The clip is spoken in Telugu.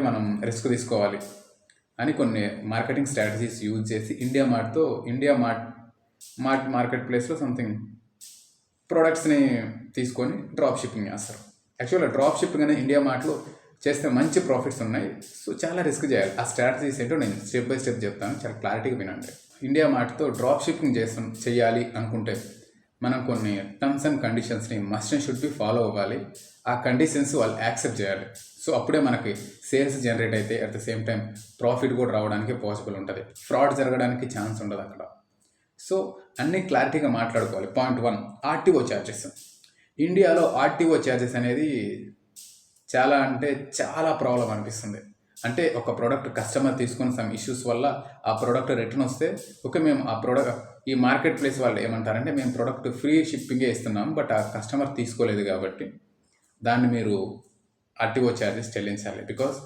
మనం రిస్క్ తీసుకోవాలి అని కొన్ని మార్కెటింగ్ స్ట్రాటజీస్ యూజ్ చేసి ఇండియా మార్కెట్ ప్లేస్లో సంథింగ్ ప్రోడక్ట్స్ని తీసుకొని డ్రాప్ షిప్పింగ్ చేస్తారు. యాక్చువల్గా డ్రాప్ షిప్పింగ్ అనేది ఇండియా మార్ట్లో చేస్తే మంచి ప్రాఫిట్స్ ఉన్నాయి. సో చాలా రిస్క్ చేయాలి. ఆ స్ట్రాటజీస్ ఏంటో నేను స్టెప్ బై స్టెప్ చెప్తాను, చాలా క్లారిటీగా వినండి. ఇండియా మార్ట్తో డ్రాప్ షిప్పింగ్ చేయాలి అనుకుంటే మనం కొన్ని టర్మ్స్ అండ్ కండిషన్స్ని must and should be follow అవ్వాలి. ఆ కండిషన్స్ వాళ్ళు యాక్సెప్ట్ చేయాలి. సో అప్పుడే మనకి సేల్స్ జనరేట్ అయితే at the same time profit కూడా రావడానికి పాసిబుల్ ఉంటుంది. ఫ్రాడ్ జరగడానికి ఛాన్స్ ఉండదు అక్కడ. సో అన్నీ క్లారిటీగా మాట్లాడుకోవాలి. Point 1, RTO charges. ఇండియాలో ఆర్టీఓ ఛార్జెస్ అనేది చాలా ప్రాబ్లం అనిపిస్తుంది. అంటే ఒక ప్రోడక్ట్ కస్టమర్ తీసుకున్న సమ్ ఇష్యూస్ వల్ల ఆ ప్రోడక్ట్ రిటర్న్ వస్తే మేము ఆ ప్రోడక్ట్ ఈ మార్కెట్ ప్లేస్ వాళ్ళు ఏమంటారంటే మేము ప్రోడక్ట్ ఫ్రీ షిప్పింగే ఇస్తున్నాం, బట్ ఆ కస్టమర్ తీసుకోలేదు కాబట్టి దాన్ని మీరు ఆర్టీఓ ఛార్జెస్ చెల్లించాలి. బికాస్